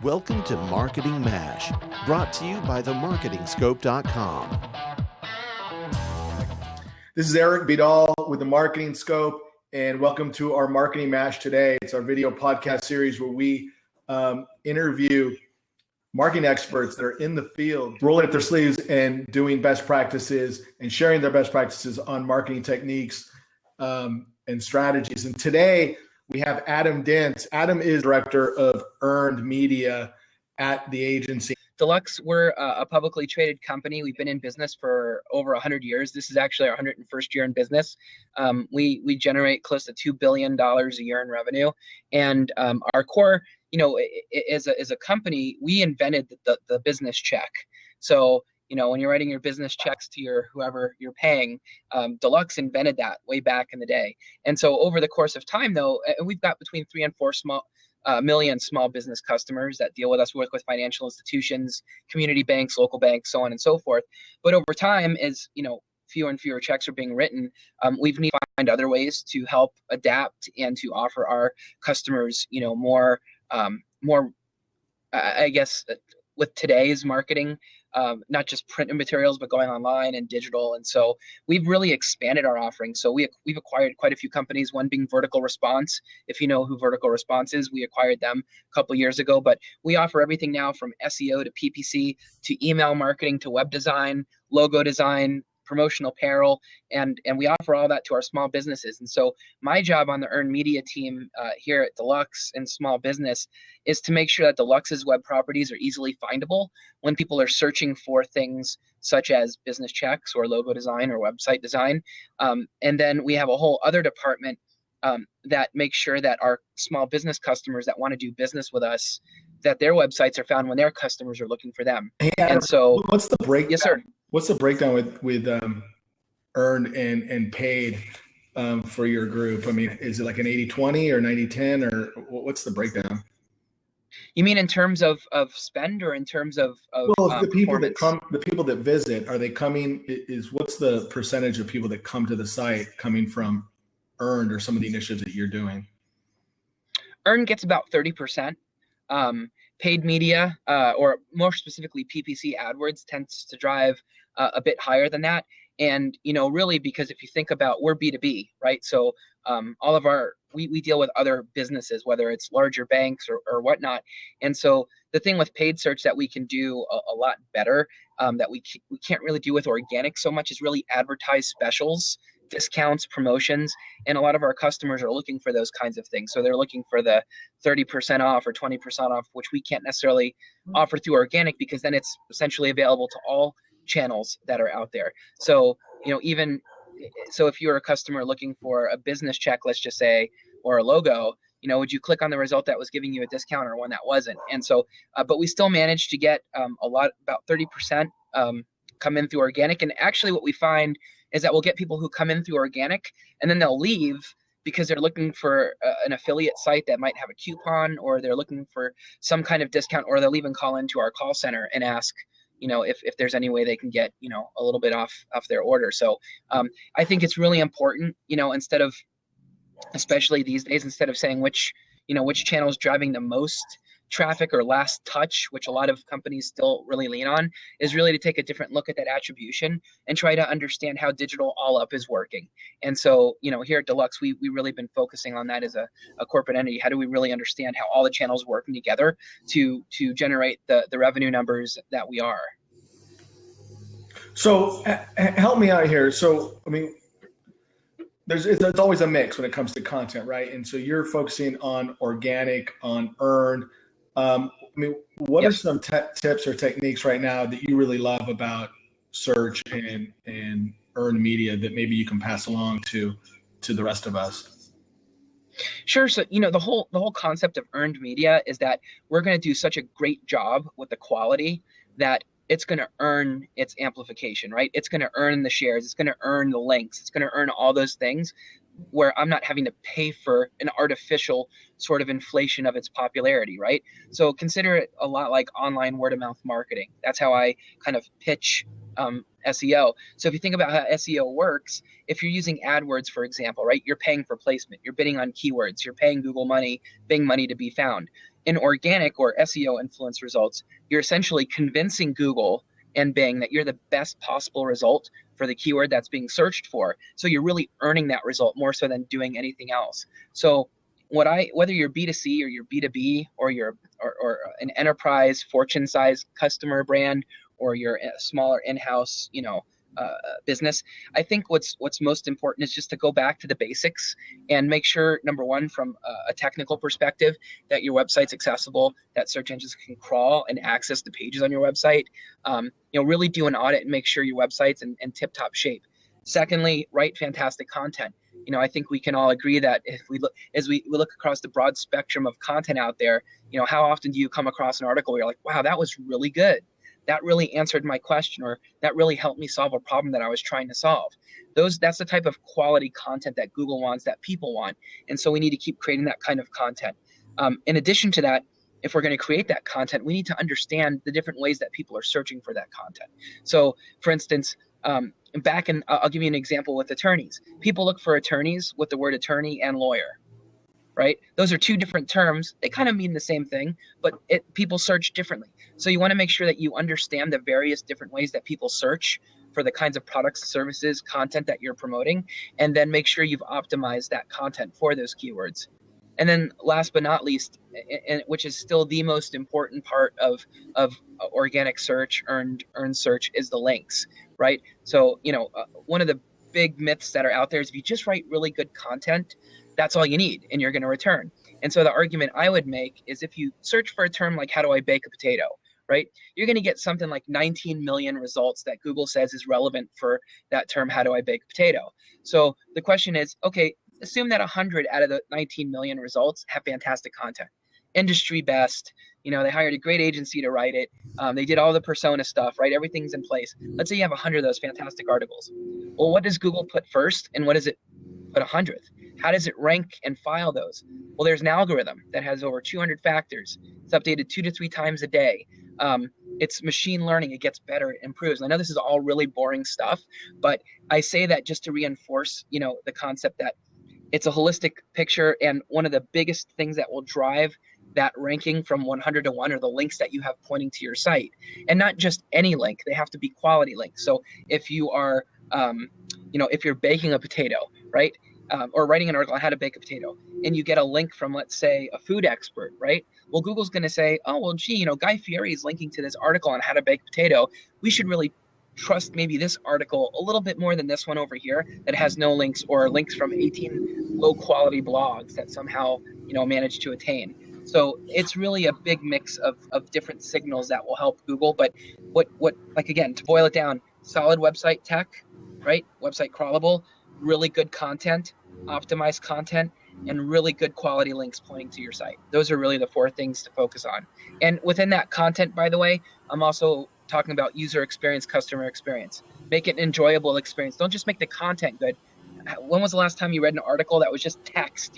Welcome to Marketing MASH, brought to you by themarketingscope.com. This is Eric Vidal with the Marketing Scope, and welcome to our Marketing MASH today. It's our video podcast series where we interview marketing experts that are in the field, rolling up their sleeves and doing best practices and sharing their best practices on marketing techniques and strategies. And today we have Adam Dince. Adam is director of earned media at the agency. Deluxe, we're a publicly traded company. We've been in business for over 100 years. This is actually our 101st year in business. We generate close to $2 billion a year in revenue. And our core, as a company, we invented the business check. So, when you're writing your business checks to your whoever you're paying, Deluxe invented that way back in the day. And so over the course of time, though, we've got between 3 and 4 million small business customers that deal with us. We work with financial institutions, community banks, local banks, so on and so forth. But over time, as fewer and fewer checks are being written, we've needed to find other ways to help adapt and to offer our customers, more, I guess, with today's marketing. Not just print materials, but going online and digital. And so we've really expanded our offering. So we've acquired quite a few companies, one being Vertical Response. If you know who Vertical Response is, we acquired them a couple years ago. But we offer everything now from SEO to PPC to email marketing to web design, logo design, promotional apparel, and we offer all that to our small businesses. And so my job on the earned media team here at Deluxe and small business is to make sure that Deluxe's web properties are easily findable when people are searching for things such as business checks or logo design or website design. And then we have a whole other department that makes sure that our small business customers that want to do business with us, that their websites are found when their customers are looking for them. And so what's the breakdown? Yes, sir. What's the breakdown with earned and paid for your group? I mean, is it like an 80-20 or 90-10 or what's the breakdown? You mean in terms of spend or in terms of the people that come, the people that visit, are they coming? What's the percentage of people that come to the site coming from earned or some of the initiatives that you're doing? Earned gets about 30%. Paid media, or more specifically PPC AdWords, tends to drive a bit higher than that. And, really, because if you think about, we're B2B, right? So all of we deal with other businesses, whether it's larger banks or whatnot. And so the thing with paid search that we can do a lot better, that we can't really do with organic so much, is really advertise specials, discounts, promotions. And a lot of our customers are looking for those kinds of things. So they're looking for the 30% off or 20% off, which we can't necessarily offer through organic, because then it's essentially available to all channels that are out there. So, so if you're a customer looking for a business check, let's just say, or a logo, would you click on the result that was giving you a discount or one that wasn't? And so, but we still managed to get about 30% come in through organic. And actually what we find is that we'll get people who come in through organic and then they'll leave because they're looking for an affiliate site that might have a coupon, or they're looking for some kind of discount, or they'll even call into our call center and ask, if there's any way they can get, a little bit off their order. So I think it's really important, instead of, especially these days, instead of saying which channel is driving the most traffic or last touch, which a lot of companies still really lean on, is really to take a different look at that attribution and try to understand how digital all up is working. And so, here at Deluxe, we really been focusing on that as a corporate entity. How do we really understand how all the channels working together to generate the revenue numbers that we are? So help me out here. So, I mean, there's always a mix when it comes to content, right? And so you're focusing on organic, on earned. What are some tips or techniques right now that you really love about search and earned media that maybe you can pass along to the rest of us? Sure. So, the whole concept of earned media is that we're going to do such a great job with the quality that it's going to earn its amplification, right? It's going to earn the shares. It's going to earn the links. It's going to earn all those things where I'm not having to pay for an artificial sort of inflation of its popularity, right? So consider it a lot like online word of mouth marketing. That's how I kind of pitch SEO. So if you think about how SEO works, if you're using AdWords, for example, right, you're paying for placement, you're bidding on keywords, you're paying Google money, Bing money to be found. in organic or SEO influence results, you're essentially convincing Google and Bing that you're the best possible result for the keyword that's being searched for. So you're really earning that result more so than doing anything else. So whether you're B2C or you're B2B or you're or an enterprise fortune size customer brand, or you're a smaller in-house, business, I think what's most important is just to go back to the basics and make sure, number one, from a technical perspective, that your website's accessible, that search engines can crawl and access the pages on your website. Really do an audit and make sure your website's in tip-top shape. Secondly, write fantastic content. I think we can all agree that if we look across the broad spectrum of content out there, how often do you come across an article where you're like, wow, that was really good. That really answered my question, or that really helped me solve a problem that I was trying to solve. That's the type of quality content that Google wants, that people want. And so we need to keep creating that kind of content. In addition to that, if we're going to create that content, we need to understand the different ways that people are searching for that content. So for instance, I'll give you an example with attorneys. People look for attorneys with the word attorney and lawyer, right? Those are two different terms. They kind of mean the same thing, but people search differently. So you want to make sure that you understand the various different ways that people search for the kinds of products, services, content that you're promoting, and then make sure you've optimized that content for those keywords. And then last but not least, which is still the most important part of organic search, earned search, is the links, right? So, one of the big myths that are out there is if you just write really good content, that's all you need and you're going to return. And so the argument I would make is if you search for a term like how do I bake a potato, right? You're going to get something like 19 million results that Google says is relevant for that term, how do I bake a potato? So the question is, okay, assume that 100 out of the 19 million results have fantastic content. Industry best, they hired a great agency to write it. They did all the persona stuff, right? Everything's in place. Let's say you have 100 of those fantastic articles. Well, what does Google put first and what does it put 100th? How does it rank and file those? Well, there's an algorithm that has over 200 factors. It's updated 2 to 3 times a day. It's machine learning. It gets better, it improves. And I know this is all really boring stuff, but I say that just to reinforce, the concept that it's a holistic picture. And one of the biggest things that will drive that ranking from 100 to 1 are the links that you have pointing to your site. And not just any link, they have to be quality links. So if you are, if you're baking a potato, right? Or writing an article on how to bake a potato, and you get a link from, let's say, a food expert, right? Well, Google's going to say, oh, well, gee, Guy Fieri is linking to this article on how to bake a potato. We should really trust maybe this article a little bit more than this one over here that has no links, or links from 18 low quality blogs that somehow, managed to attain. So it's really a big mix of different signals that will help Google. But again, to boil it down, solid website tech, right? Website crawlable, really good content, optimized content, and really good quality links pointing to your site. Those are really the 4 things to focus on. And within that content, by the way, I'm also talking about user experience, customer experience. Make it an enjoyable experience. Don't just make the content good. When was the last time you read an article that was just text,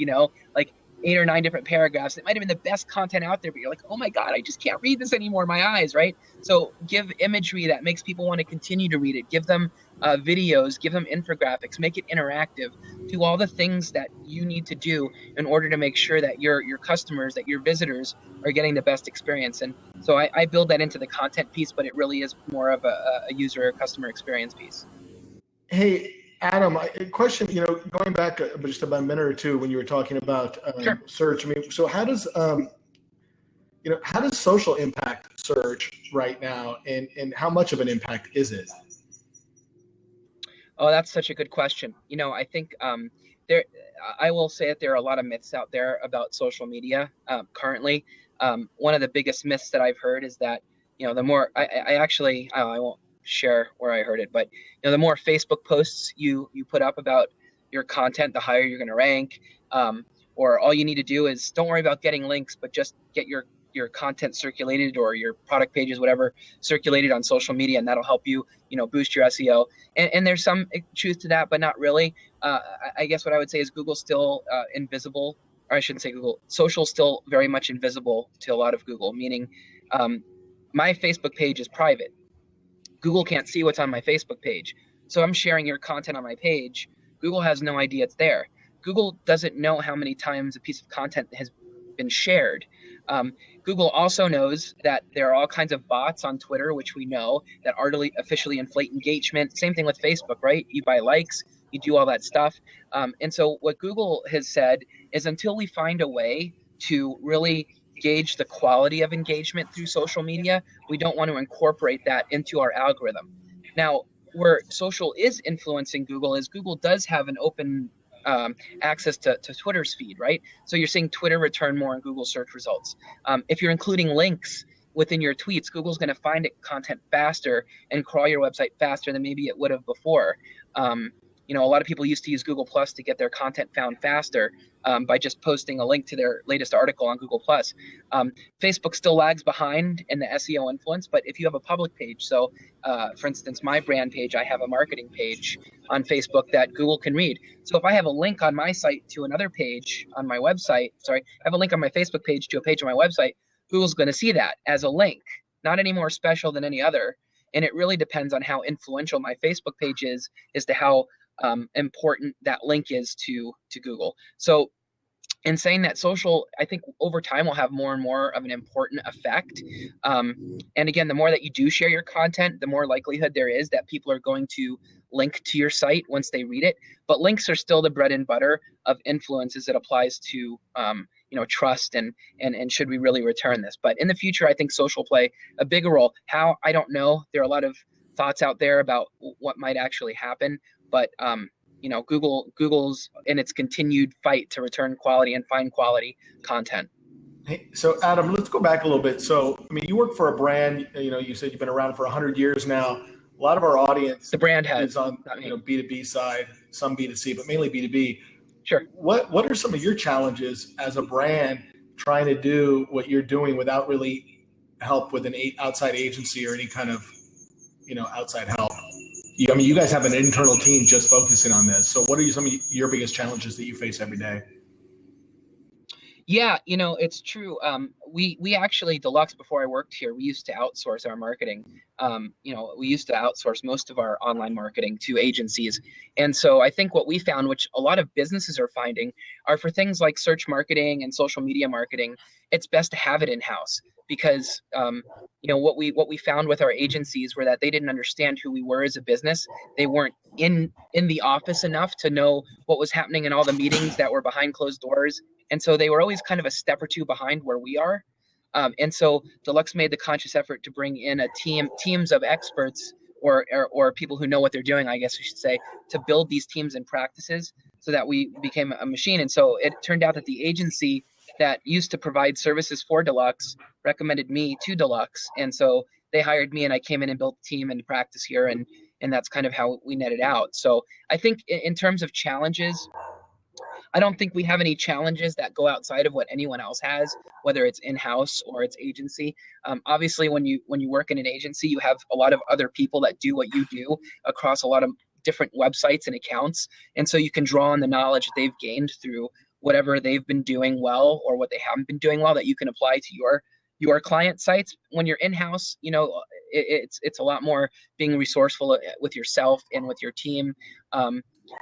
like 8 or 9 different paragraphs? It might have been the best content out there, but you're like, oh my God, I just can't read this anymore. My eyes, right? So give imagery that makes people want to continue to read it. Give them videos, give them infographics, make it interactive. Do all the things that you need to do in order to make sure that your customers, that your visitors are getting the best experience. And so I build that into the content piece, but it really is more of a user customer experience piece. Hey, Adam, a question, going back just about a minute or two when you were talking about Sure. search. I mean, so how does social impact search right now, and how much of an impact is it? Oh, that's such a good question. I think I will say that there are a lot of myths out there about social media currently. One of the biggest myths that I've heard is that, the more I won't share where I heard it, but the more Facebook posts you put up about your content, the higher you're going to rank. Or all you need to do is don't worry about getting links, but just get your content circulated, or your product pages, whatever, circulated on social media, and that'll help you, boost your SEO. And there's some truth to that, but not really. I guess what I would say is Google's still invisible, or I shouldn't say Google, social still very much invisible to a lot of Google, meaning my Facebook page is private. Google can't see what's on my Facebook page. So I'm sharing your content on my page. Google has no idea it's there. Google doesn't know how many times a piece of content has been shared. Google also knows that there are all kinds of bots on Twitter, which we know that artificially inflate engagement. Same thing with Facebook, right? You buy likes, you do all that stuff. And so what Google has said is until we find a way to really gauge the quality of engagement through social media, we don't want to incorporate that into our algorithm. Now, where social is influencing Google is Google does have an open access to Twitter's feed, right? So you're seeing Twitter return more in Google search results. If you're including links within your tweets, Google's going to find it content faster and crawl your website faster than maybe it would have before. A lot of people used to use Google Plus to get their content found faster by just posting a link to their latest article on Google Plus. Facebook still lags behind in the SEO influence, but if you have a public page, so for instance, my brand page, I have a marketing page on Facebook that Google can read. So if I have a link on my site to another page on my website, I have a link on my Facebook page to a page on my website, Google's going to see that as a link, not any more special than any other. And it really depends on how influential my Facebook page is as to how important that link is to Google. So in saying that, social, I think over time will have more and more of an important effect. And again, the more that you do share your content, the more likelihood there is that people are going to link to your site once they read it. But links are still the bread and butter of influence as it applies to trust and should we really return this. But in the future, I think social play a bigger role. How, I don't know. There are a lot of thoughts out there about what might actually happen. But Google's in its continued fight to return quality and find quality content. Hey, so Adam, let's go back a little bit. So, I mean, you work for a brand. You said you've been around for 100 years now. A lot of our audience, the brand is on B2B side, some B2C, but mainly B2B. Sure. What are some of your challenges as a brand trying to do what you're doing without really help with an outside agency or any kind of outside help? You guys have an internal team just focusing on this. So what are some of your biggest challenges that you face every day? Yeah, it's true. We actually, Deluxe, before I worked here, we used to outsource our marketing. We used to outsource most of our online marketing to agencies. And so I think what we found, which a lot of businesses are finding, are for things like search marketing and social media marketing, it's best to have it in-house because, what we found with our agencies were that they didn't understand who we were as a business. They weren't in the office enough to know what was happening in all the meetings that were behind closed doors. And so they were always kind of a step or two behind where we are. And so Deluxe made the conscious effort to bring in teams of experts or people who know what they're doing, I guess we should say, to build these teams and practices so that we became a machine. And so it turned out that the agency that used to provide services for Deluxe recommended me to Deluxe. And so they hired me and I came in and built a team and practice here. And that's kind of how we netted out. So I think in terms of challenges, I don't think we have any challenges that go outside of what anyone else has, whether it's in-house or it's agency. Obviously, when you work in an agency, you have a lot of other people that do what you do across a lot of different websites and accounts. And so you can draw on the knowledge that they've gained through whatever they've been doing well or what they haven't been doing well that you can apply to your client sites. When you're in-house, it's a lot more being resourceful with yourself and with your team.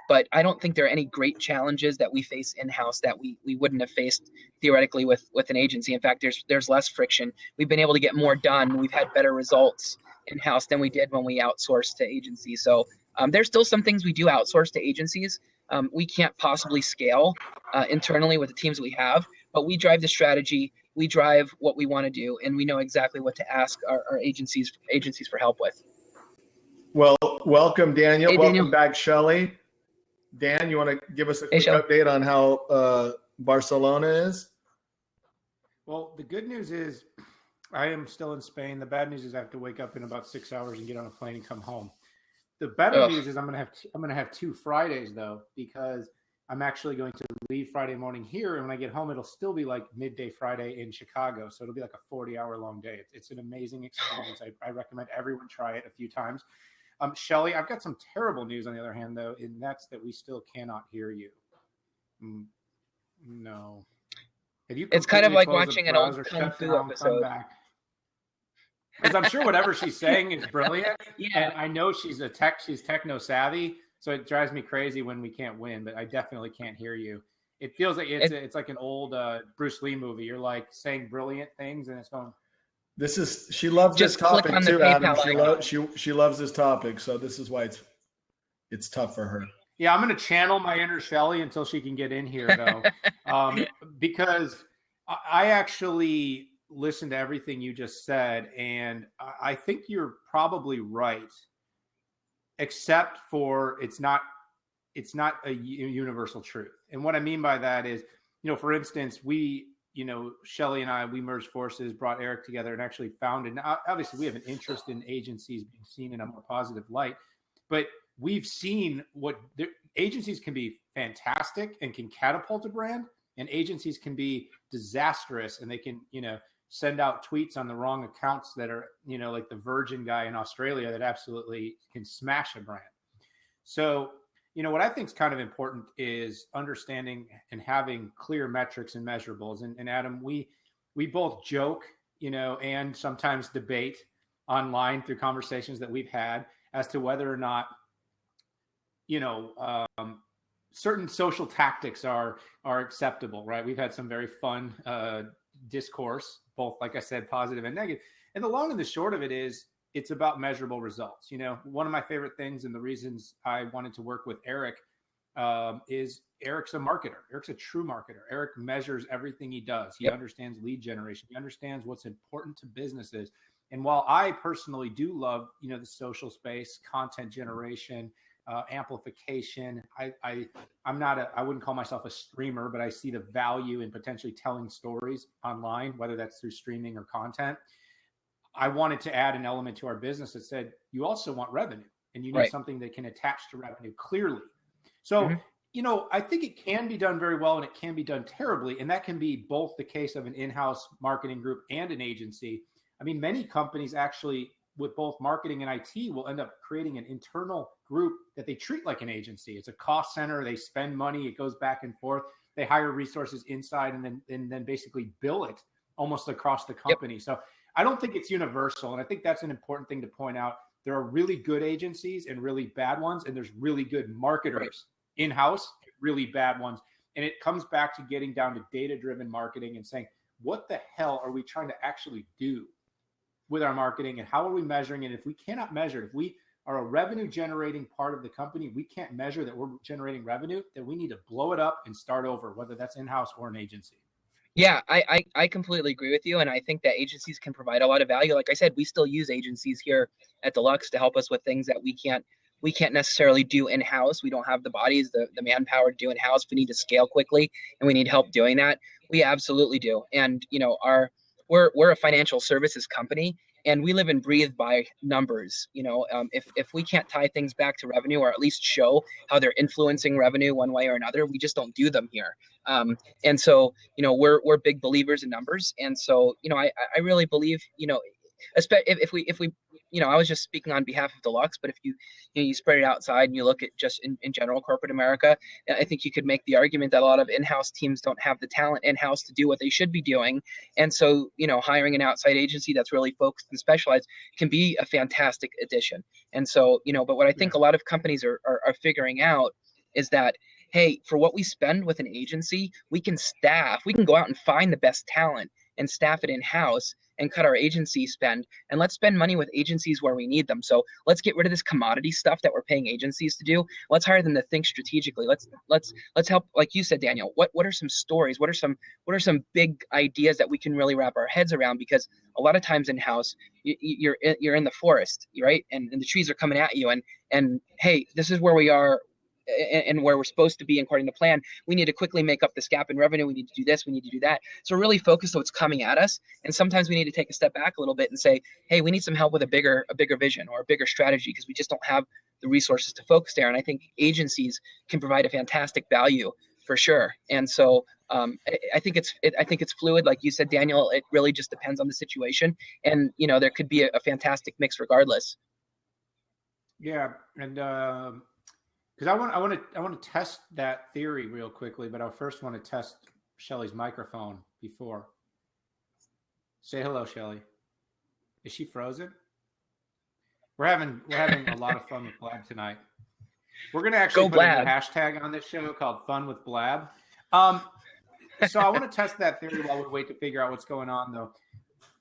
But I don't think there are any great challenges that we face in-house that we wouldn't have faced theoretically with an agency. In fact, there's less friction. We've been able to get more done. We've had better results in-house than we did when we outsourced to agencies. So there's still some things we do outsource to agencies. We can't possibly scale internally with the teams we have, but we drive the strategy. We drive what we want to do, and we know exactly what to ask our agencies for help with. Well, welcome, Daniel. Hey, welcome Daniel. back, Shelly. Dan, you want to give us a quick update on how Barcelona is? Well, the good news is I am still in Spain. The bad news is I have to wake up in about 6 hours and get on a plane and come home. The better news is I'm gonna have 2 Fridays though, because I'm actually going to leave Friday morning here, and when I get home, it'll still be like midday Friday in Chicago. So it'll be like a 40-hour long day. It's an amazing experience. I recommend everyone try it a few times. Shelly, I've got some terrible news on the other hand, though, and that's that we still cannot hear you. No. It's kind of like watching an old Kung Fu episode. Because I'm sure whatever she's saying is brilliant. Yeah. And I know she's techno savvy, so it drives me crazy when we can't win, but I definitely can't hear you. It feels like it's like an old Bruce Lee movie. You're like saying brilliant things, and it's going. She loves this Just click topic on the too, Adam. PayPal icon. She loves this topic, so this is why it's tough for her. Yeah, I'm going to channel my inner Shelley until she can get in here, though, because I actually listened to everything you just said, and I think you're probably right, except for it's not a universal truth. And what I mean by that is, for instance, Shelley and I, we merged forces, brought Eric together, and actually founded. Now, obviously, we have an interest in agencies being seen in a more positive light, but we've seen what agencies can be fantastic and can catapult a brand, and agencies can be disastrous, and they can, send out tweets on the wrong accounts that are, like the Virgin guy in Australia that absolutely can smash a brand. So, what I think is kind of important is understanding and having clear metrics and measurables. And Adam, we both joke, and sometimes debate online through conversations that we've had as to whether or not, certain social tactics are acceptable, right? We've had some very fun discourse, both, like I said, positive and negative. And the long and the short of it is, it's about measurable results. One of my favorite things and the reasons I wanted to work with Eric is Eric's a marketer. Eric's a true marketer. Eric measures everything he does. He understands lead generation. He understands what's important to businesses. And while I personally do love, the social space, content generation, amplification, I wouldn't call myself a streamer, but I see the value in potentially telling stories online, whether that's through streaming or content. I wanted to add an element to our business that said, you also want revenue, and you need something that can attach to revenue clearly. So, I think it can be done very well and it can be done terribly. And that can be both the case of an in-house marketing group and an agency. I mean, many companies actually with both marketing and IT will end up creating an internal group that they treat like an agency. It's a cost center. They spend money. It goes back and forth. They hire resources inside and then basically bill it almost across the company. So I don't think it's universal. And I think that's an important thing to point out. There are really good agencies and really bad ones. And there's really good marketers in-house, really bad ones. And it comes back to getting down to data-driven marketing and saying, what the hell are we trying to actually do with our marketing, and how are we measuring it? If we cannot measure it, if we are a revenue generating part of the company, we can't measure that we're generating revenue, then we need to blow it up and start over, whether that's in-house or an agency. Yeah, I completely agree with you. And I think that agencies can provide a lot of value. Like I said, we still use agencies here at Deluxe to help us with things that we can't necessarily do in-house. We don't have the bodies, the manpower to do in-house. We need to scale quickly and we need help doing that. We absolutely do. And, we're a financial services company, and we live and breathe by numbers. If we can't tie things back to revenue, or at least show how they're influencing revenue one way or another, we just don't do them here. And so, we're big believers in numbers. And so, I really believe, if we I was just speaking on behalf of Deluxe, but if you spread it outside and you look at just in general corporate America, I think you could make the argument that a lot of in-house teams don't have the talent in-house to do what they should be doing. And so, hiring an outside agency that's really focused and specialized can be a fantastic addition. And so, but what I think a lot of companies are figuring out is that, hey, for what we spend with an agency, we can go out and find the best talent and staff it in-house and cut our agency spend, and let's spend money with agencies where we need them. So let's get rid of this commodity stuff that we're paying agencies to do. Let's hire them to think strategically. Let's help, like you said, Daniel. What are some stories? What are some big ideas that we can really wrap our heads around? Because a lot of times in-house, you're in the forest, right? And the trees are coming at you, and hey, this is where we are and where we're supposed to be according to plan. We need to quickly make up this gap in revenue. We need to do this. We need to do that. So really focus on what's coming at us. And sometimes we need to take a step back a little bit and say, hey, we need some help with a bigger vision or a bigger strategy, because we just don't have the resources to focus there. And I think agencies can provide a fantastic value for sure. And so I think it's fluid. Like you said, Daniel, it really just depends on the situation. And, there could be a fantastic mix regardless. Yeah. And, because I want to test that theory real quickly, but I first want to test Shelley's microphone before. Say hello, Shelley. Is she frozen? We're having a lot of fun with Blab tonight. We're going to actually put a hashtag on this show called Fun with Blab. So I want to test that theory while we wait to figure out what's going on, though.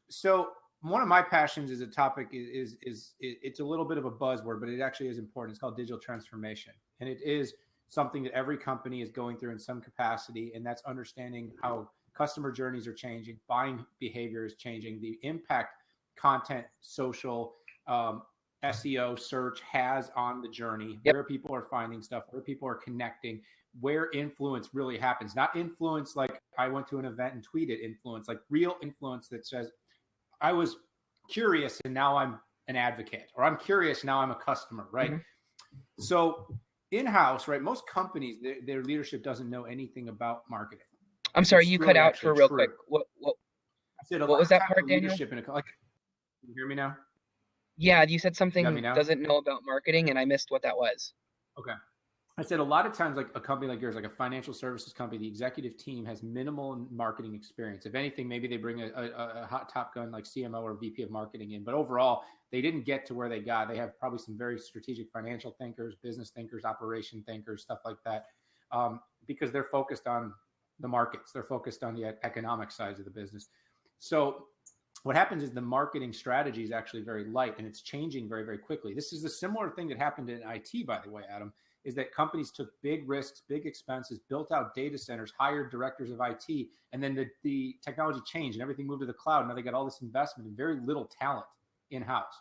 So one of my passions is a topic is it's a little bit of a buzzword, but it actually is important. It's called digital transformation, and it is something that every company is going through in some capacity, and that's understanding how customer journeys are changing, buying behavior is changing, the impact content, social, SEO, search has on the journey, where people are finding stuff, where people are connecting, where influence really happens. Not influence like I went to an event and tweeted influence, like real influence that says, I was curious and now I'm an advocate, or I'm curious, now I'm a customer, right? Mm-hmm. So InHouse, right, most companies, their leadership doesn't know anything about marketing. I'm sorry, you cut out for real quick. What was that part, Daniel? Can you hear me now? Yeah, you said something doesn't know about marketing, and I missed what that was. Okay. I said a lot of times, like a company like yours, like a financial services company, the executive team has minimal marketing experience. If anything, maybe they bring a hot top gun like CMO or VP of marketing in, but overall, they didn't get to where they got. They have probably some very strategic financial thinkers, business thinkers, operation thinkers, stuff like that, because they're focused on the markets. They're focused on the economic sides of the business. So what happens is the marketing strategy is actually very light, and it's changing very, very quickly. This is a similar thing that happened in IT, by the way, Adam, is that companies took big risks, big expenses, built out data centers, hired directors of IT, and then the technology changed and everything moved to the cloud. Now they got all this investment and very little talent in-house.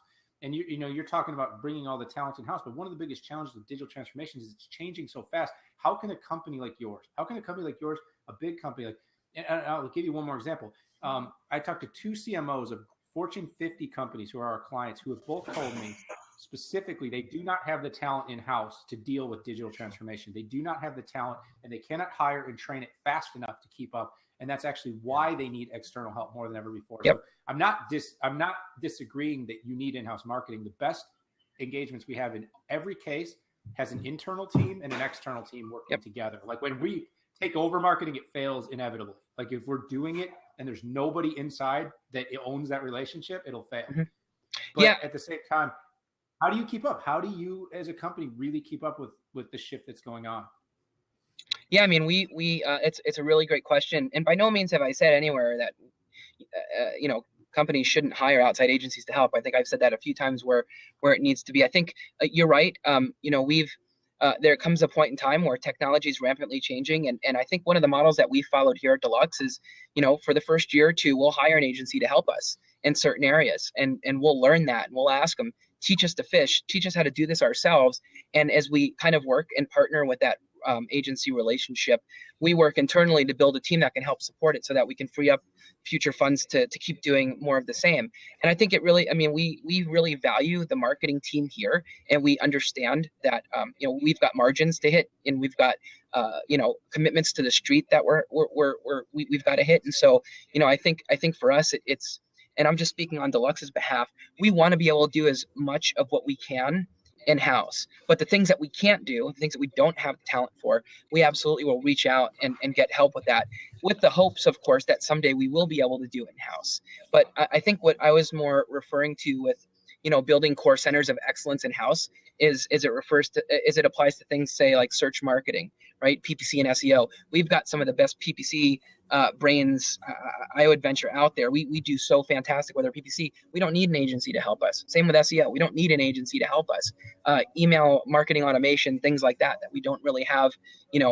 And you're talking about bringing all the talent in-house, but one of the biggest challenges with digital transformation is it's changing so fast. How can a company like yours, a big company like, and I'll give you one more example. I talked to 2 CMOs of Fortune 50 companies who are our clients, who have both told me specifically they do not have the talent in-house to deal with digital transformation. They do not have the talent, and they cannot hire and train it fast enough to keep up. And that's actually why they need external help more than ever before. Yep. So I'm not disagreeing that you need in-house marketing. The best engagements we have in every case has an internal team and an external team working together. Like when we take over marketing, it fails inevitably. Like if we're doing it and there's nobody inside that owns that relationship, it'll fail. Mm-hmm. But at the same time, how do you keep up? How do you as a company really keep up with the shift that's going on? Yeah, I mean, it's a really great question. And by no means have I said anywhere that, companies shouldn't hire outside agencies to help. I think I've said that a few times where it needs to be. I think you're right. There comes a point in time where technology is rampantly changing. And I think one of the models that we followed here at Deluxe is, for the first year or two, we'll hire an agency to help us in certain areas. And we'll learn that, and we'll ask them, teach us to fish, teach us how to do this ourselves. And as we kind of work and partner with that agency relationship, we work internally to build a team that can help support it so that we can free up future funds to keep doing more of the same. And I think it really, we really value the marketing team here, and we understand that, we've got margins to hit, and we've got, commitments to the street that we've got to hit. And so, I think for us, it's, and I'm just speaking on Deluxe's behalf, we want to be able to do as much of what we can in-house, but the things that we can't do, the things that we don't have talent for, we absolutely will reach out and get help with that, with the hopes, of course, that someday we will be able to do in-house. But I think what I was more referring to with, building core centers of excellence in-house is it applies to things, say, like search marketing, right? PPC and SEO. We've got some of the best PPC brains, I would venture, out there. We do so fantastic with our PPC. We don't need an agency to help us. Same with SEO. We don't need an agency to help us. Email marketing automation, things like that we don't really have,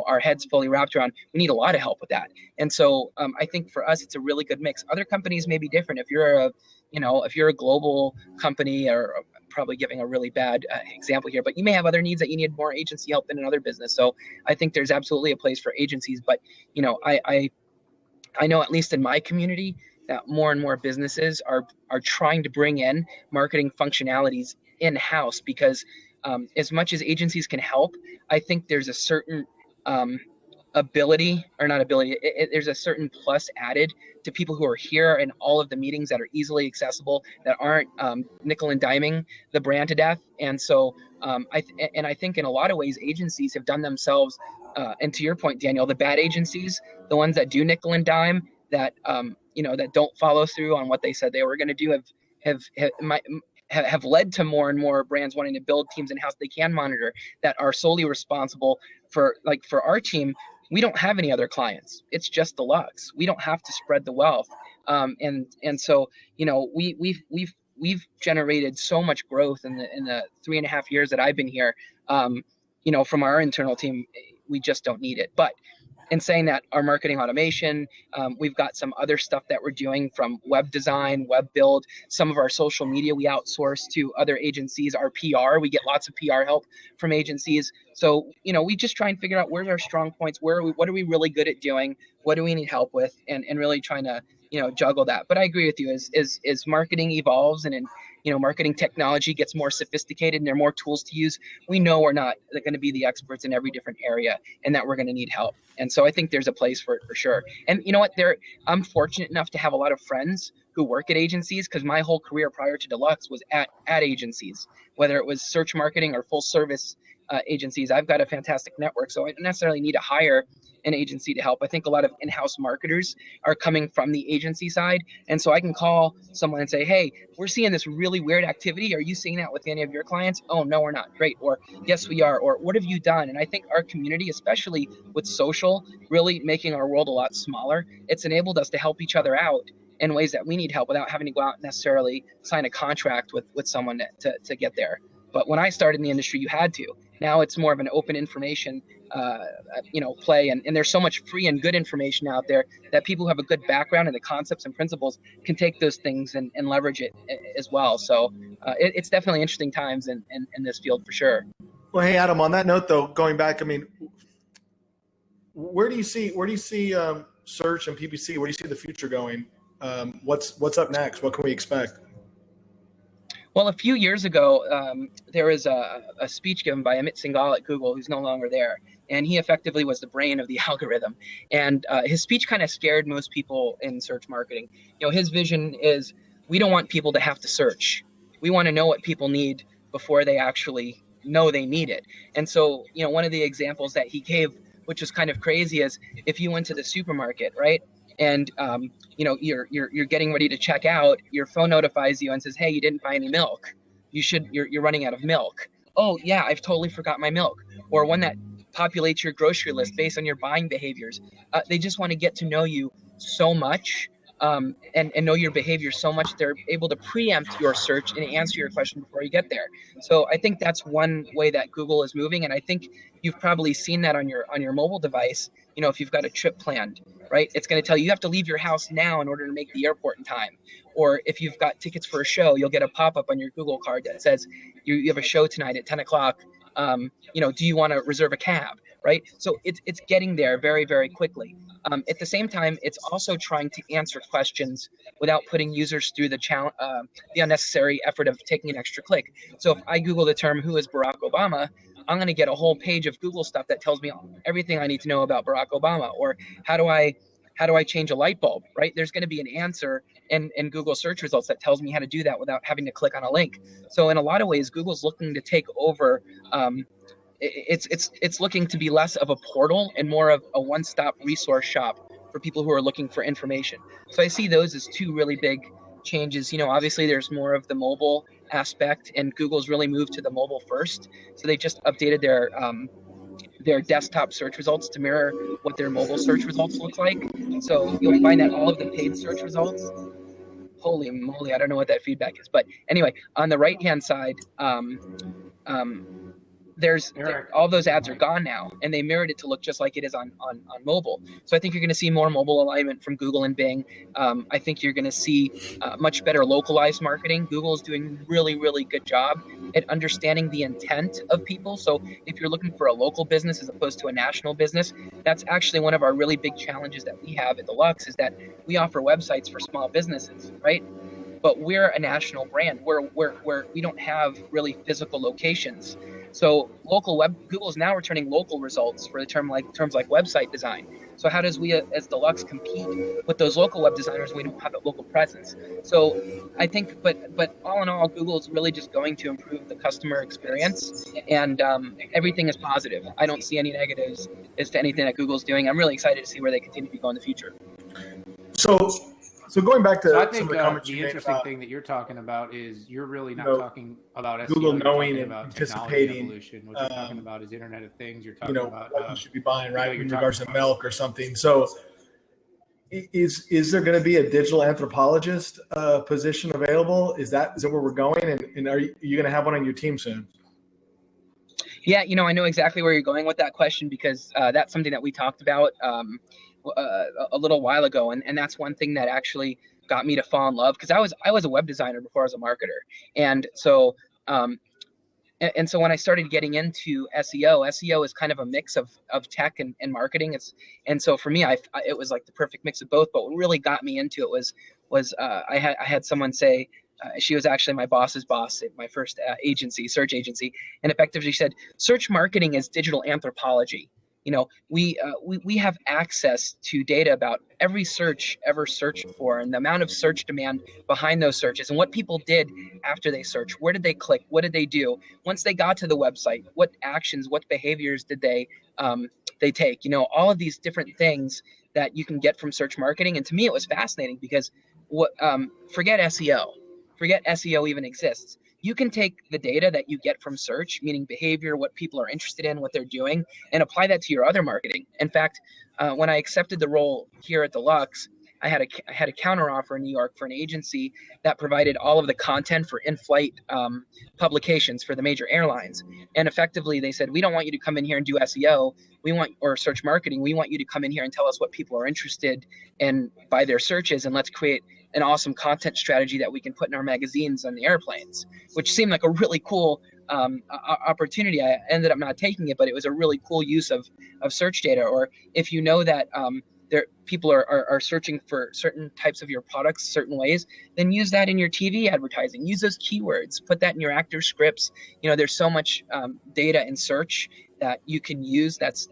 our heads fully wrapped around. We need a lot of help with that. And so I think for us, it's a really good mix. Other companies may be different. If you're a global company, or probably giving a really bad example here, but you may have other needs that you need more agency help in another business. So I think there's absolutely a place for agencies, but I know, at least in my community, that more and more businesses are trying to bring in marketing functionalities in-house, because as much as agencies can help, I think there's a certain there's a certain plus added to people who are here in all of the meetings that are easily accessible, that aren't nickel and diming the brand to death. And so I think in a lot of ways, agencies have done themselves, and to your point, Daniel, the bad agencies, the ones that do nickel and dime, that that don't follow through on what they said they were going to do, have led to more and more brands wanting to build teams in-house they can monitor, that are solely responsible for our team. we don't have any other clients. It's just Deluxe. We don't have to spread the wealth. And so, we've generated so much growth in the 3.5 years that I've been here. From our internal team, we just don't need it. But in saying that, our marketing automation, we've got some other stuff that we're doing, from web design, web build, some of our social media we outsource to other agencies. Our PR, we get lots of PR help from agencies. So, we just try and figure out where's our strong points, what are we really good at doing, what do we need help with, and really trying to, juggle that. But I agree with you, as marketing evolves and marketing technology gets more sophisticated and there are more tools to use, we know we're not going to be the experts in every different area, and that we're going to need help. And so I think there's a place for it for sure. And you know what, I'm fortunate enough to have a lot of friends who work at agencies, because my whole career prior to Deluxe was at agencies, whether it was search marketing or full service agencies. I've got a fantastic network, so I don't necessarily need to hire an agency to help. I think a lot of in-house marketers are coming from the agency side. And so I can call someone and say, hey, we're seeing this really weird activity. Are you seeing that with any of your clients? Oh, no, we're not. Great. Or yes, we are. Or what have you done? And I think our community, especially with social, really making our world a lot smaller, it's enabled us to help each other out in ways that we need help without having to go out and necessarily sign a contract with someone to get there. But when I started in the industry, you had to. Now it's more of an open information play, and there's so much free and good information out there that people who have a good background in the concepts and principles can take those things and leverage it as well. So it's definitely interesting times in this field for sure. Well, hey Adam, on that note though, going back, I mean, where do you see search and PPC? Where do you see the future going? What's up next? What can we expect? Well, a few years ago, there was a speech given by Amit Singhal at Google, who's no longer there. And he effectively was the brain of the algorithm. And his speech kind of scared most people in search marketing. His vision is, we don't want people to have to search. We want to know what people need before they actually know they need it. And so, one of the examples that he gave, which was kind of crazy, is if you went to the supermarket, right? And you're getting ready to check out, your phone notifies you and says, hey, you didn't buy any milk. You're running out of milk. Oh yeah, I've totally forgot my milk. Or one that populates your grocery list based on your buying behaviors. They just want to get to know you so much and know your behavior so much, they're able to preempt your search and answer your question before you get there. So I think that's one way that Google is moving. And I think you've probably seen that on your mobile device. If you've got a trip planned, right? It's going to tell you have to leave your house now in order to make the airport in time. Or if you've got tickets for a show, you'll get a pop-up on your Google card that says you have a show tonight at 10 o'clock. Do you want to reserve a cab? Right? So it's getting there very, very quickly. At the same time, it's also trying to answer questions without putting users through the unnecessary effort of taking an extra click. So if I Google the term, who is Barack Obama, I'm going to get a whole page of Google stuff that tells me everything I need to know about Barack Obama. Or how do I change a light bulb, right? There's going to be an answer in Google search results that tells me how to do that without having to click on a link. So in a lot of ways, Google's looking to take over. It's looking to be less of a portal and more of a one-stop resource shop for people who are looking for information. So I see those as two really big changes. Obviously there's more of the mobile aspect, and Google's really moved to the mobile first. So they just updated their desktop search results to mirror what their mobile search results look like. So you'll find that all of the paid search results, holy moly, I don't know what that feedback is. But anyway, on the right-hand side, all those ads are gone now, and they mirrored it to look just like it is on mobile. So I think you're going to see more mobile alignment from Google and Bing. I think you're going to see much better localized marketing. Google is doing a really, really good job at understanding the intent of people. So if you're looking for a local business as opposed to a national business, that's actually one of our really big challenges that we have at Deluxe, is that we offer websites for small businesses, right? But we're a national brand. We don't have really physical locations. So Google is now returning local results for terms like website design. So how does we as Deluxe compete with those local web designers when we don't have a local presence? So I think, but all in all, Google is really just going to improve the customer experience, and everything is positive. I don't see any negatives as to anything that Google's doing. I'm really excited to see where they continue to go in the future. So So going back to So I some think of the comments the you made interesting about, thing that you're talking about is you're really not you know, talking about SEO. Google You're knowing talking and about technology anticipating, evolution. What you're talking about is Internet of Things. You're you talking know, about what you should be buying, you know, right, you're in talking regards to about milk or something. So is there going to be a digital anthropologist position available? Is that where we're going? And are you going to have one on your team soon? Yeah, I know exactly where you're going with that question because that's something that we talked about a little while ago, and that's one thing that actually got me to fall in love because I was a web designer before I was a marketer, and so and so when I started getting into SEO is kind of a mix of tech and marketing. And so for me, it was like the perfect mix of both. But what really got me into it was I had someone say. She was actually my boss's boss at my first search agency, and effectively said, "Search marketing is digital anthropology." We have access to data about every search ever searched for, and the amount of search demand behind those searches, and what people did after they search. Where did they click? What did they do once they got to the website? What actions, what behaviors did they take? All of these different things that you can get from search marketing. And to me, it was fascinating because forget SEO. Forget SEO even exists. You can take the data that you get from search, meaning behavior, what people are interested in, what they're doing, and apply that to your other marketing. In fact, when I accepted the role here at Deluxe, I had a counter offer in New York for an agency that provided all of the content for in-flight publications for the major airlines. And effectively, they said, we don't want you to come in here and do SEO. Or search marketing. We want you to come in here and tell us what people are interested in by their searches, and let's create an awesome content strategy that we can put in our magazines on the airplanes, which seemed like a really cool opportunity. I ended up not taking it, but it was a really cool use of search data. Or if you know that people are searching for certain types of your products certain ways, then use that in your TV advertising. Use those keywords. Put that in your actor scripts. There's so much data in search that you can use that's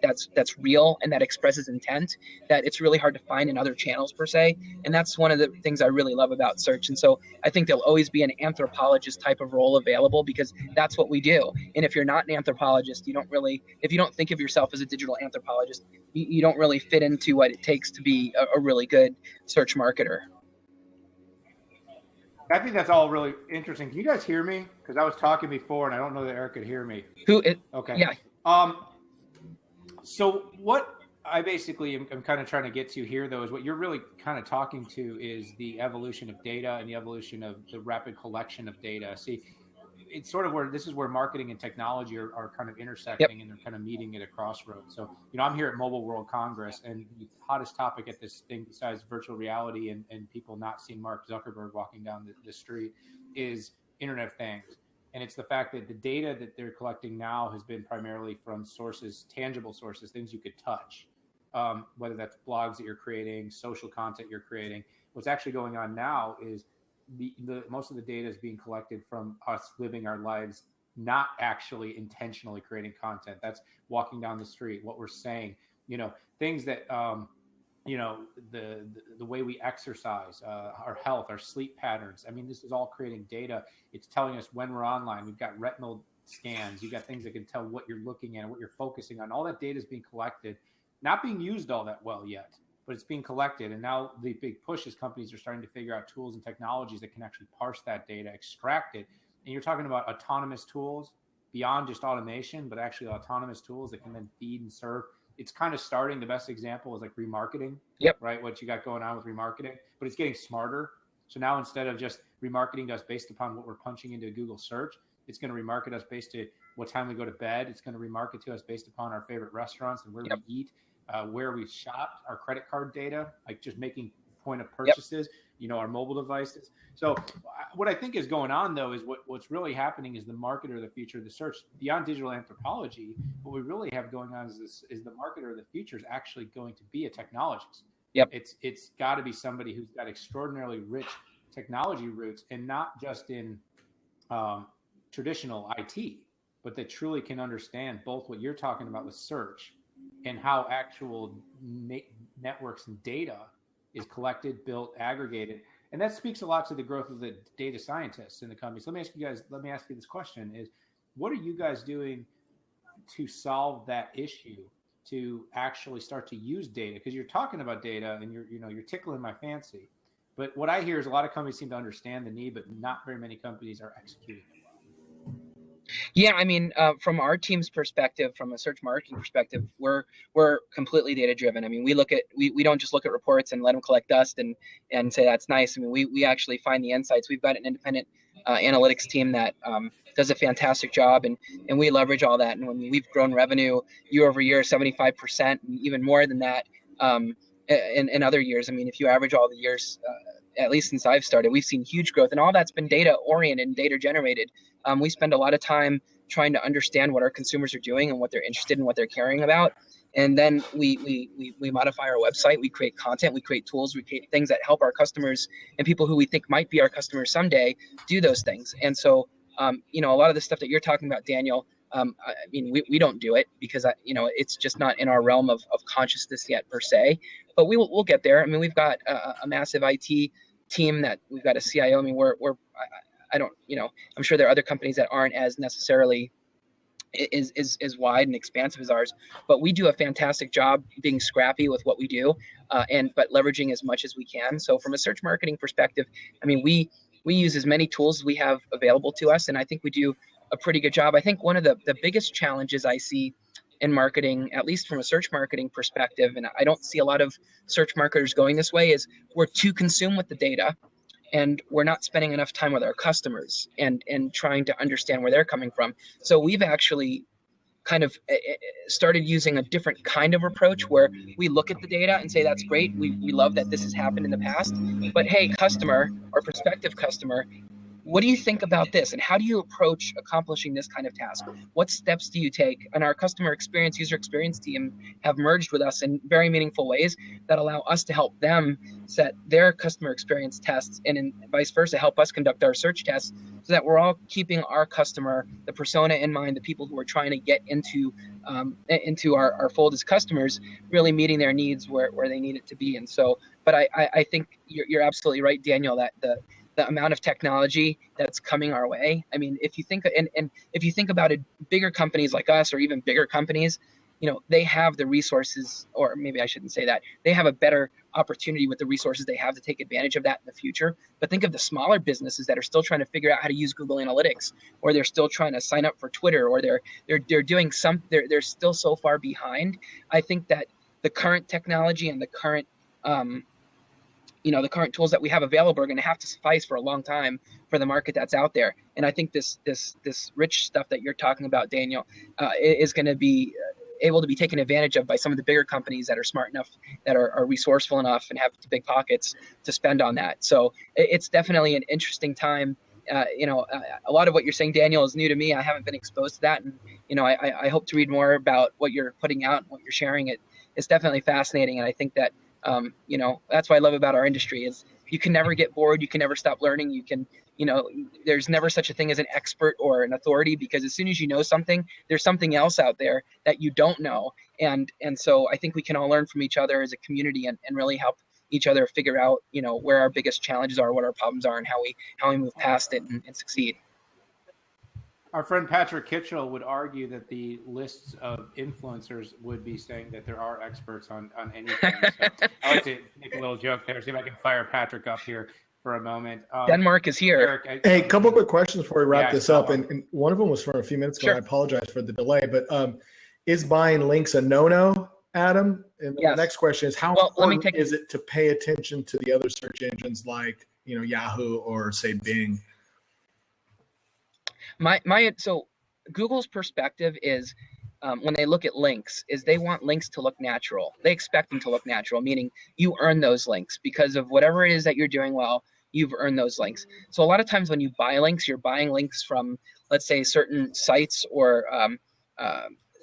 real and that expresses intent that it's really hard to find in other channels per se. And that's one of the things I really love about search. And so I think there'll always be an anthropologist type of role available because that's what we do. And if you're not an anthropologist, if you don't think of yourself as a digital anthropologist, you don't really fit into what it takes to be a really good search marketer. I think that's all really interesting. Can you guys hear me? Because I was talking before and I don't know that Eric could hear me. Okay. Yeah. So what I basically am kind of trying to get to here, though, is what you're really kind of talking to is the evolution of data and the evolution of the rapid collection of data. See, it's sort of this is where marketing and technology are kind of intersecting. Yep. And they're kind of meeting at a crossroads. So, I'm here at Mobile World Congress, and the hottest topic at this thing, besides virtual reality and people not seeing Mark Zuckerberg walking down the street, is Internet of Things. And it's the fact that the data that they're collecting now has been primarily from sources, tangible sources, things you could touch, whether that's blogs that you're creating, social content you're creating. What's actually going on now is most of the data is being collected from us living our lives, not actually intentionally creating content. That's walking down the street, what we're saying, things that, the way we exercise, our health, our sleep patterns. I mean, this is all creating data. It's telling us when we're online. We've got retinal scans. You've got things that can tell what you're looking at and what you're focusing on. All that data is being collected, not being used all that well yet, but it's being collected. And now the big push is companies are starting to figure out tools and technologies that can actually parse that data, extract it. And you're talking about autonomous tools beyond just automation, but actually autonomous tools that can then feed and serve. It's kind of starting. The best example is like remarketing, yep. Right? What you got going on with remarketing, but it's getting smarter. So now instead of just remarketing us based upon what we're punching into Google search, it's going to remarket us based on what time we go to bed. It's going to remarket to us based upon our favorite restaurants and where yep. we eat, where we've shopped, our credit card data, like just making point of purchases, yep. Our mobile devices. So what I think is going on, though, is what's really happening is the marketer of the future of the search. Beyond digital anthropology, what we really have going on is the marketer of the future is actually going to be a technologist. Yep. It's got to be somebody who's got extraordinarily rich technology roots, and not just in traditional IT, but that truly can understand both what you're talking about with search and how actual networks and data is collected, built, aggregated. And that speaks a lot to the growth of the data scientists in the companies. Let me ask you this question is, what are you guys doing to solve that issue, to actually start to use data? Because you're talking about data and you're tickling my fancy. But what I hear is a lot of companies seem to understand the need, but not very many companies are executing. Yeah, I mean, from our team's perspective, from a search marketing perspective, we're completely data driven. I mean, we don't just look at reports and let them collect dust and say that's nice. I mean, we actually find the insights. We've got an independent analytics team that does a fantastic job, and we leverage all that. And when we've grown revenue year over year 75%, and even more than that in other years. I mean, if you average all the years, at least since I've started, we've seen huge growth, and all that's been data oriented and data generated. We spend a lot of time trying to understand what our consumers are doing and what they're interested in, what they're caring about. And then we modify our website, we create content, we create tools, we create things that help our customers and people who we think might be our customers someday do those things. And so, a lot of the stuff that you're talking about, Daniel, I mean, we don't do it because, it's just not in our realm of consciousness yet per se, but we'll get there. I mean, we've got a massive IT team that we've got a CIO. I mean, I don't, I'm sure there are other companies that aren't as necessarily is wide and expansive as ours, but we do a fantastic job being scrappy with what we do, but leveraging as much as we can. So from a search marketing perspective, I mean, we use as many tools as we have available to us, and I think we do a pretty good job. I think one of the biggest challenges I see in marketing, at least from a search marketing perspective, and I don't see a lot of search marketers going this way, is we're too consumed with the data, and we're not spending enough time with our customers and trying to understand where they're coming from. So we've actually kind of started using a different kind of approach where we look at the data and say, that's great. We love that this has happened in the past, but hey, customer or prospective customer, what do you think about this? And how do you approach accomplishing this kind of task? What steps do you take? And our user experience team have merged with us in very meaningful ways that allow us to help them set their customer experience tests, and vice versa, help us conduct our search tests, so that we're all keeping our customer, the persona in mind, the people who are trying to get into our fold as customers, really meeting their needs where they need it to be. And so, but I think you're absolutely right, Daniel, that the amount of technology that's coming our way. I mean, if you think if you think about it, bigger companies like us, or even bigger companies, they have the resources, or maybe I shouldn't say that, they have a better opportunity with the resources they have to take advantage of that in the future. But think of the smaller businesses that are still trying to figure out how to use Google Analytics, or they're still trying to sign up for Twitter, or they're doing they're still so far behind. I think that the current technology and the current the current tools that we have available are going to have to suffice for a long time for the market that's out there. And I think this rich stuff that you're talking about, Daniel, is going to be able to be taken advantage of by some of the bigger companies that are smart enough, that are resourceful enough, and have big pockets to spend on that. So it's definitely an interesting time. A lot of what you're saying, Daniel, is new to me. I haven't been exposed to that, and I hope to read more about what you're putting out and what you're sharing. It's definitely fascinating, and I think that that's what I love about our industry is you can never get bored. You can never stop learning. You can, there's never such a thing as an expert or an authority, because as soon as you know something, there's something else out there that you don't know. And so I think we can all learn from each other as a community and really help each other figure out, where our biggest challenges are, what our problems are, and how we move past it and succeed. Our friend Patrick Kitchell would argue that the lists of influencers would be saying that there are experts on anything. So I like to make a little joke there, see if I can fire Patrick up here for a moment. Denmark is here. Eric, a couple quick questions before we wrap this up. And one of them was from a few minutes ago. Sure. I apologize for the delay, but is buying links a no-no, Adam? And yes. The next question is, how important is it to pay attention to the other search engines like Yahoo or say Bing? So Google's perspective is when they look at links, is they want links to look natural. They expect them to look natural, meaning you earn those links because of whatever it is that you're doing well. You've earned those links. So a lot of times when you buy links, you're buying links from, let's say, certain sites or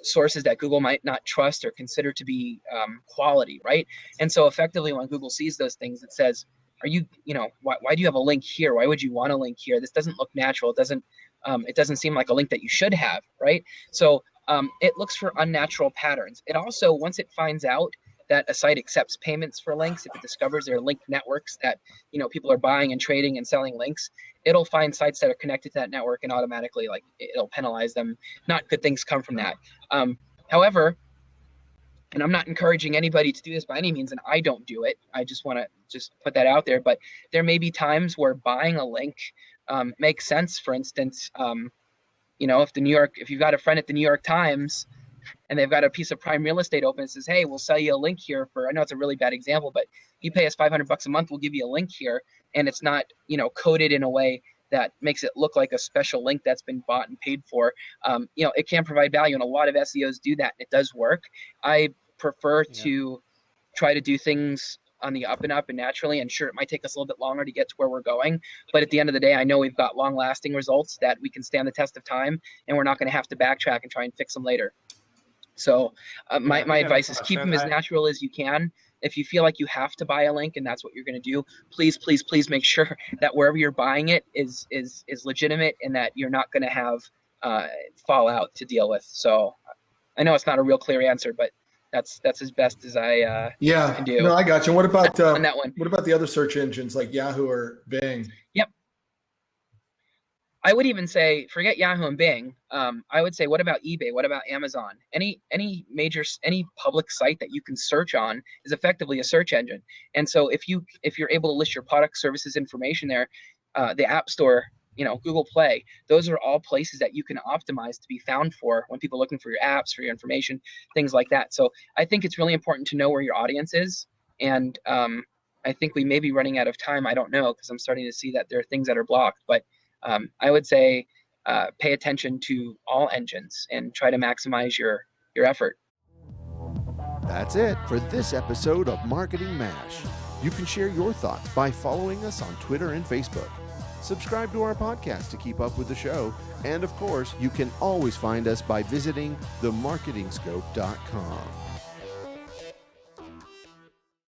sources that Google might not trust or consider to be quality, right? And so effectively, when Google sees those things, it says, why do you have a link here? Why would you want a link here? This doesn't look natural. It doesn't seem like a link that you should have, right? So it looks for unnatural patterns. It also, once it finds out that a site accepts payments for links, if it discovers there are link networks that people are buying and trading and selling links, it'll find sites that are connected to that network and automatically it'll penalize them. Not good things come from that. However, and I'm not encouraging anybody to do this by any means, and I don't do it. I just want to just put that out there. But there may be times where buying a link makes sense. For instance, if you've got a friend at the New York Times and they've got a piece of prime real estate open and says, hey, we'll sell you a link here I know it's a really bad example, but you pay us $500 a month, we'll give you a link here. And it's not, coded in a way that makes it look like a special link that's been bought and paid for. It can provide value, and a lot of SEOs do that. It does work. I prefer to try to do things on the up and up and naturally, and sure, it might take us a little bit longer to get to where we're going, but at the end of the day, I know we've got long lasting results that we can stand the test of time, and we're not going to have to backtrack and try and fix them later. So my advice is keep them as natural as you can. If you feel like you have to buy a link and that's what you're going to do, please make sure that wherever you're buying it is legitimate and that you're not going to have fallout to deal with. So I know it's not a real clear answer, but that's as best as I can do. No, I got you. What about on that one? What about the other search engines like Yahoo or Bing? Yep. I would even say forget Yahoo and Bing. I would say, what about eBay? What about Amazon? Any public site that you can search on is effectively a search engine. And so if you're able to list your product, services, information there, the App Store, Google Play, those are all places that you can optimize to be found for when people are looking for your apps, for your information, things like that. So I think it's really important to know where your audience is. And I think we may be running out of time. I don't know, because I'm starting to see that there are things that are blocked, but I would say pay attention to all engines and try to maximize your effort. That's it for this episode of Marketing MASH. You can share your thoughts by following us on Twitter and Facebook. Subscribe to our podcast to keep up with the show. And of course, you can always find us by visiting themarketingscope.com.